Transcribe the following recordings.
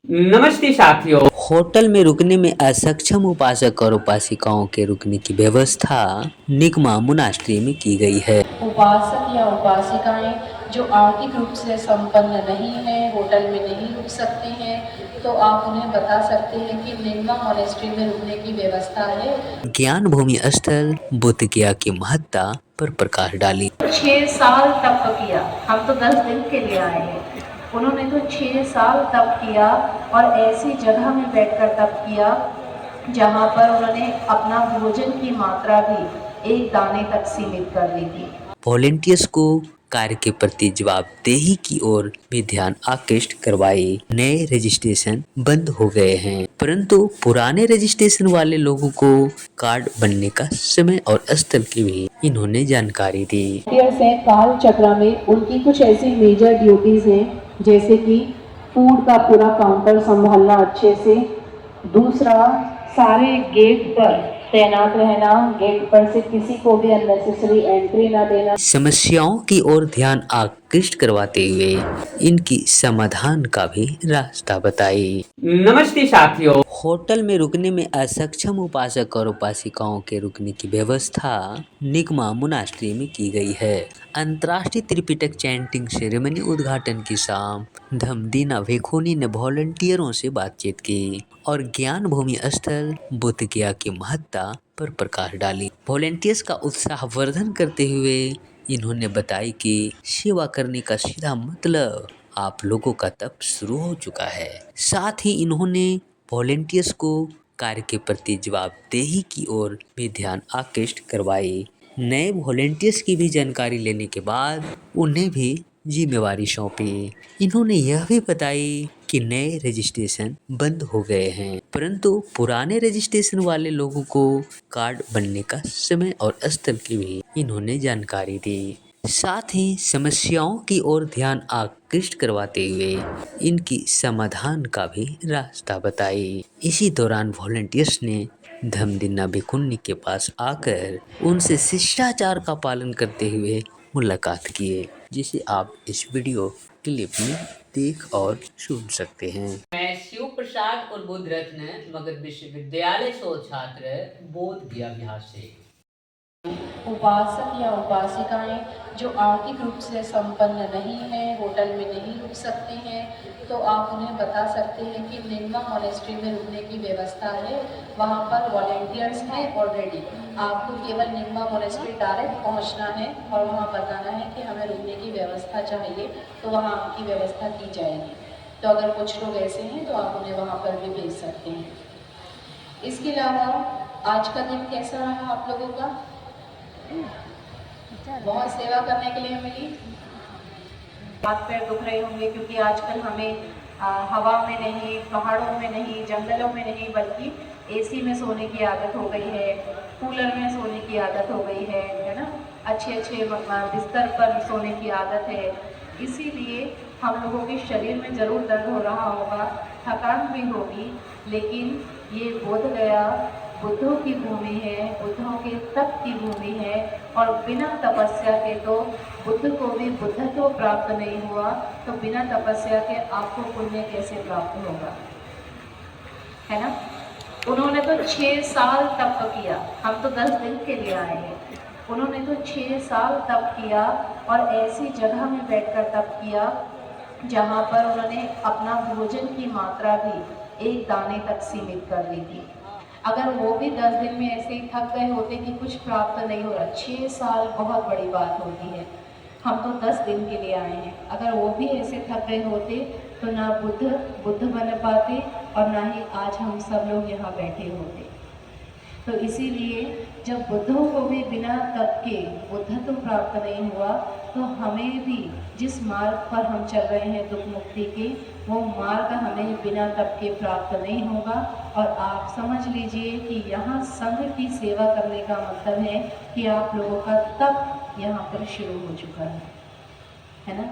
नमस्ते साथियों। होटल में रुकने में असक्षम उपासक और उपासिकाओं के रुकने की व्यवस्था निगमा मोनास्ट्री में की गई है। उपासक या उपासिकाएं जो आर्थिक रूप से संपन्न नहीं हैं, होटल में नहीं रुक सकते हैं, तो आप उन्हें बता सकते हैं कि निगमा मोनेस्ट्री में रुकने की व्यवस्था है। ज्ञान भूमि स्थल बुद्ध गया की महत्ता पर प्रकाश डाली। 6 साल तप किया, हम तो 10 दिन के लिए आए हैं। उन्होंने तो 6 साल तप किया और ऐसी जगह में बैठकर तप किया जहाँ पर उन्होंने अपना भोजन की मात्रा भी 1 दाने तक सीमित कर दी थी। वॉलेंटियर्स को कार्य के प्रति जवाबदेही की ओर भी ध्यान आकृष्ट करवाए। नए रजिस्ट्रेशन बंद हो गए हैं, परंतु पुराने रजिस्ट्रेशन वाले लोगों को कार्ड बनने का समय और स्थल की भी इन्होंने जानकारी दी। काल चक्र में उनकी कुछ ऐसी मेजर ड्यूटीज हैं, जैसे कि फूड का पूरा काउंटर संभालना अच्छे से। दूसरा, सारे गेट पर तैनात रहना, गेट पर से किसी को भी अननेसेसरी एंट्री ना देना। समस्याओं की ओर ध्यान आकृष्ट करवाते हुए इनकी समाधान का भी रास्ता बताई। नमस्ते साथियों। होटल में रुकने में असक्षम उपासक और उपासिकाओं के रुकने की व्यवस्था निगमा मोनास्ट्री में की गई है। अंतर्राष्ट्रीय त्रिपिटक चैंटिंग सेरेमनी उद्घाटन की शाम धमदीना वेखोनी ने वॉलंटियरों से बातचीत की और ज्ञान भूमि स्थल बुद्ध गया की महत्ता पर प्रकाश डाली। वॉलंटियर्स का उत्साह वर्धन करते हुए इन्होंने बताई कि सेवा करने का सीधा मतलब आप लोगों का तप शुरू हो चुका है। साथ ही इन्होंने वॉलेंटियर्स को कार्य के प्रति जवाबदेही की ओर भी ध्यान आकृष्ट करवाई। नए वॉलेंटियर्स की भी जानकारी लेने के बाद उन्हें भी जिम्मेवारी सौंपी। इन्होंने यह भी बताई कि नए रजिस्ट्रेशन बंद हो गए हैं, परंतु पुराने रजिस्ट्रेशन वाले लोगों को कार्ड बनने का समय और स्थल की भी इन्होंने जानकारी दी। साथ ही समस्याओं की ओर ध्यान आकृष्ट करवाते हुए इनकी समाधान का भी रास्ता बताई। इसी दौरान वॉलंटियर्स ने धमदीना भिखुनी के पास आकर उनसे शिष्टाचार का पालन करते हुए मुलाकात किए, जिसे आप इस वीडियो क्लिप में देख और सुन सकते हैं। मैं शिव प्रसाद और बुद्ध रत्न मगध विश्वविद्यालय शोध छात्र बोध गया बिहार से। उपासक या उपासिकाएं जो आर्थिक रूप से संपन्न नहीं हैं, होटल में नहीं रुक सकते हैं, तो आप उन्हें बता सकते हैं कि निगमा मोनेस्ट्री में रुकने की व्यवस्था है। वहाँ पर वॉलेंटियर्स हैं ऑलरेडी। आपको केवल निगमा मोनेस्ट्री डायरेक्ट पहुँचना है और वहाँ बताना है कि हमें रुकने की व्यवस्था चाहिए, तो वहाँ आपकी व्यवस्था की जाएगी। तो अगर कुछ लोग ऐसे हैं तो आप उन्हें वहाँ पर भी भेज सकते हैं। इसके अलावा आज का दिन कैसा रहा आप लोगों का? बहुत सेवा करने के लिए मिली। हाथ पैर दुख रहे होंगे क्योंकि आजकल हमें हवा में नहीं, पहाड़ों में नहीं, जंगलों में नहीं, बल्कि एसी में सोने की आदत हो गई है, कूलर में सोने की आदत हो गई है ना। अच्छे अच्छे बिस्तर पर सोने की आदत है, इसीलिए हम लोगों के शरीर में ज़रूर दर्द हो रहा होगा, थकान भी होगी। लेकिन ये बोध गया बुद्धों की भूमि है, बुद्धों के तप की भूमि है, और बिना तपस्या के तो बुद्ध को भी बुद्धत्व प्राप्त नहीं हुआ, तो बिना तपस्या के आपको पुण्य कैसे प्राप्त होगा, है ना। उन्होंने तो 6 साल तप किया, हम तो 10 दिन के लिए आए हैं। उन्होंने तो 6 साल तप किया और ऐसी जगह में बैठकर तप किया जहाँ पर उन्होंने अपना भोजन की मात्रा भी 1 दाने तक सीमित कर दी थी। अगर वो भी 10 दिन में ऐसे ही थक गए होते कि कुछ प्राप्त नहीं हो रहा, 6 साल बहुत बड़ी बात होती है। हम तो 10 दिन के लिए आए हैं, अगर वो भी ऐसे थक गए होते तो ना बुद्ध बन पाते और ना ही आज हम सब लोग यहाँ बैठे होते। तो इसीलिए जब बुद्धों को भी बिना तप के बुद्धत्व प्राप्त नहीं हुआ, तो हमें भी जिस मार्ग पर हम चल रहे हैं दुख मुक्ति के, वो मार्ग हमें बिना तप के प्राप्त नहीं होगा। और आप समझ लीजिए कि यहाँ संघ की सेवा करने का मतलब है कि आप लोगों का तप यहाँ पर शुरू हो चुका है ना।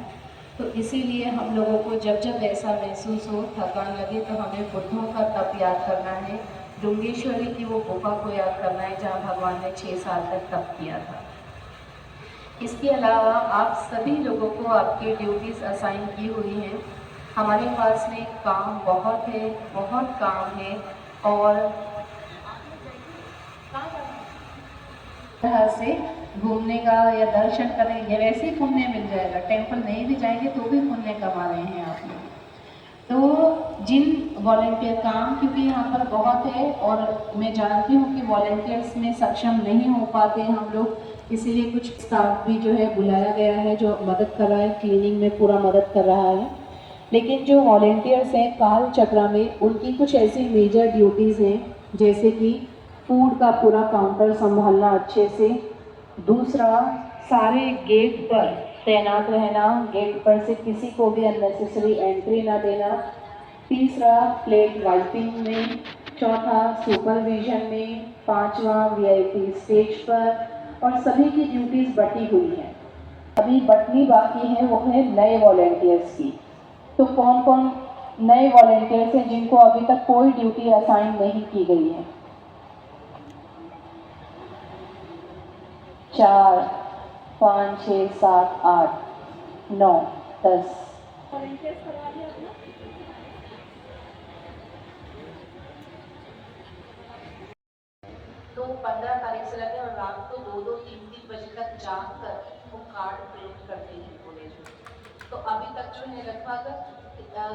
तो इसीलिए हम लोगों को जब जब ऐसा महसूस हो, थकान लगे, तो हमें बुद्धों का तप याद करना है, डुंगेश्वरी की वो गुफा को याद करना है जहाँ भगवान ने 6 साल तक तप किया था। इसके अलावा आप सभी लोगों को आपकी ड्यूटीज़ असाइन की हुई हैं। हमारे पास में काम बहुत है, बहुत काम है और तरह से घूमने का या दर्शन करने या वैसे ही पुण्य मिल जाएगा। टेम्पल नहीं भी जाएंगे तो भी पुण्य कमा रहे हैं आप लोग। तो जिन वॉलेंटियर काम क्योंकि यहाँ पर बहुत है और मैं जानती हूँ कि वॉलेंटियर्स में सक्षम नहीं हो पाते हम लोग, इसीलिए कुछ स्टाफ भी जो है बुलाया गया है जो मदद कर रहा है, क्लीनिंग में पूरा मदद कर रहा है। लेकिन जो वॉलेंटियर्स हैं काल चक्रा में, उनकी कुछ ऐसी मेजर ड्यूटीज़ हैं जैसे कि फूड का पूरा काउंटर संभालना अच्छे से, दूसरा सारे गेट पर तैनात रहना, गेट पर से किसी को भी अननेसेसरी एंट्री ना देना, तीसरा प्लेट वाइपिंग में, चौथा सुपरविजन में, पांचवा वीआईपी स्टेज पर, और सभी की ड्यूटीज़ बटी हुई हैं। अभी बटनी बाकी है वो है नए वॉलेंटियर्स की। तो कौन कौन नए वॉलेंटियर्स हैं जिनको अभी तक कोई ड्यूटी असाइन नहीं की गई है? 4, 5, 6, 7, 8, 9, 10 वॉलेंटियर्स करवा दिया आपने? तो 15 तारीख से लगे और रात को 2-2, 3-3 बजे तक जाग कर वो कार्ड प्रिंट करते हैं कॉलेज में। तो अभी तक जो है लगभग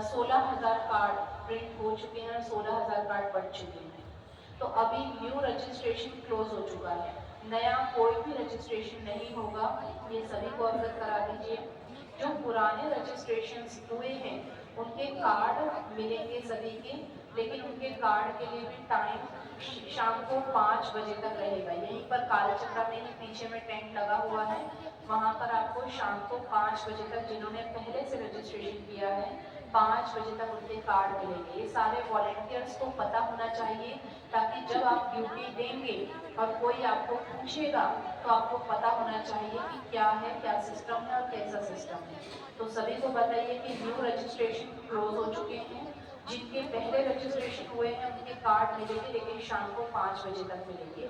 16,000 कार्ड प्रिंट हो चुके हैं और 16,000 कार्ड बच चुके हैं। तो अभी न्यू रजिस्ट्रेशन क्लोज हो चुका है, नया कोई भी रजिस्ट्रेशन नहीं होगा, ये सभी को अवगत करा दीजिए। जो पुराने रजिस्ट्रेशन हुए हैं उनके कार्ड मिलेंगे सभी के, लेकिन उनके कार्ड के लिए भी टाइम शाम को 5 बजे तक रहेगा। यहीं पर कालचक्रा में ही पीछे में टेंट लगा हुआ है, वहाँ पर आपको शाम को 5 बजे तक जिन्होंने पहले से रजिस्ट्रेशन किया है 5 बजे तक उनके कार्ड मिलेंगे। ये सारे वॉलेंटियर्स को पता होना चाहिए ताकि जब आप ड्यूटी देंगे और कोई आपको पूछेगा तो आपको पता होना चाहिए कि क्या है, क्या सिस्टम है और कैसा सिस्टम है। तो सभी को बताइए कि न्यू रजिस्ट्रेशन क्लोज हो चुके हैं, जिनके पहले रजिस्ट्रेशन हुए हैं उनके कार्ड मिलेंगे लेकिन शाम को 5 बजे तक मिलेंगे।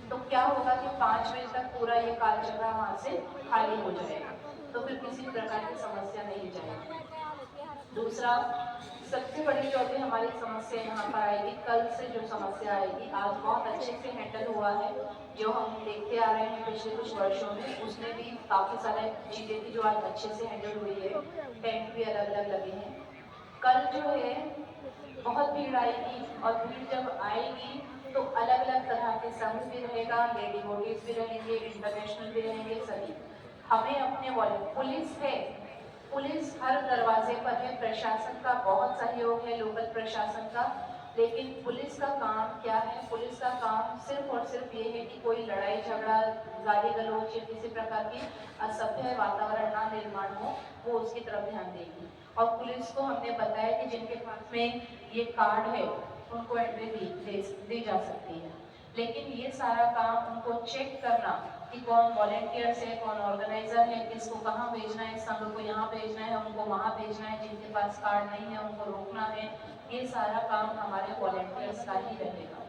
तो क्या होगा कि 5 बजे तक पूरा ये कालचक्रा वहाँ से खाली हो जाएगा, तो फिर किसी प्रकार की समस्या नहीं जाएगी। दूसरा, सबसे बड़ी जो अभी हमारी समस्या यहाँ पर आएगी, कल से जो समस्या आएगी, आज बहुत अच्छे से हैंडल हुआ है, जो हम देखते आ रहे हैं पिछले कुछ वर्षों में, उसमें भी काफ़ी सारे चीज़ें थी जो आज अच्छे से हैंडल हुई है, टेंट भी अलग अलग लगे हैं। कल जो है बहुत भीड़ आएगी और भीड़ जब आएगी तो अलग अलग तरह के समूह भी रहेगा, लेडी वोटिस भी रहेंगे, इंटरनेशनल भी रहेंगे सभी। हमें अपने पुलिस है, पुलिस हर दरवाजे पर है, प्रशासन का बहुत सहयोग है, लोकल प्रशासन का, लेकिन पुलिस का काम क्या है? पुलिस का काम सिर्फ और सिर्फ ये है कि कोई लड़ाई झगड़ा, गाली गलौज या किसी प्रकार की असभ्य वातावरण ना निर्माण हो, वो उसकी तरफ ध्यान देगी। और पुलिस को हमने बताया कि जिनके पास में ये कार्ड है उनको एंट्री दी जा सकती है, लेकिन ये सारा काम उनको चेक करना कि कौन वॉलेंटियर्स है, कौन ऑर्गेनाइजर है, किसको कहाँ भेजना है, संघ को यहाँ भेजना है, उनको वहाँ भेजना है, जिनके पास कार्ड नहीं है उनको रोकना है, ये सारा काम हमारे वॉलेंटियर्स का ही रहेगा।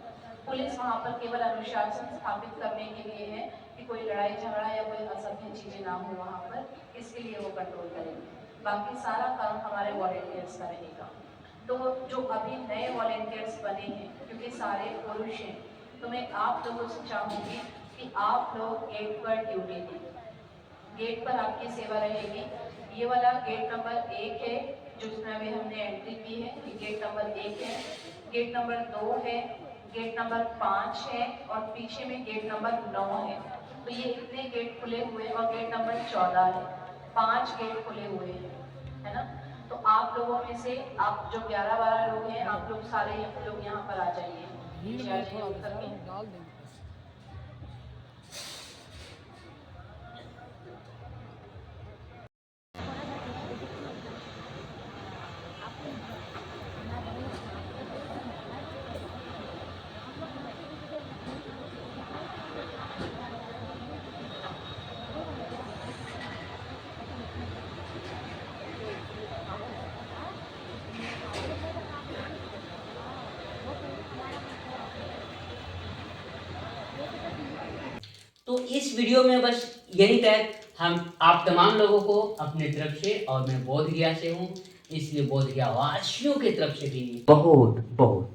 पुलिस वहाँ पर केवल अनुशासन स्थापित करने के लिए है कि कोई लड़ाई झगड़ा या कोई असभ्य चीजें ना हो वहाँ पर, इसके लिए वो कंट्रोल करेंगे। बाकी सारा काम हमारे वॉलेंटियर्स का रहेगा। तो जो अभी नए वॉलेंटियर्स बने हैं, क्योंकि सारे पुरुष हैं, तो मैं आप लोगों से चाहूँगी कि आप लोग गेट पर ड्यूटी दें, गेट पर आपकी सेवा रहेगी। ये वाला गेट नंबर 1 है जिसमें अभी हमने एंट्री की है, ये गेट नंबर 1 है, गेट नंबर 2 है, गेट नंबर 5 है और पीछे में गेट नंबर 9 है। तो ये इतने गेट खुले हुए और गेट नंबर 14 है, 5 गेट खुले हुए हैं, है ना। तो आप लोगों में से आप जो 11-12 लोग हैं, आप लोग सारे लोग यहाँ पर आ जाइए, नीचे आ जाइए उतर के। तो इस वीडियो में बस यही तक हम आप तमाम लोगों को अपने तरफ से, और मैं बोध गया से हूँ, इसलिए बोधगया वासियों की तरफ से भी बहुत बहुत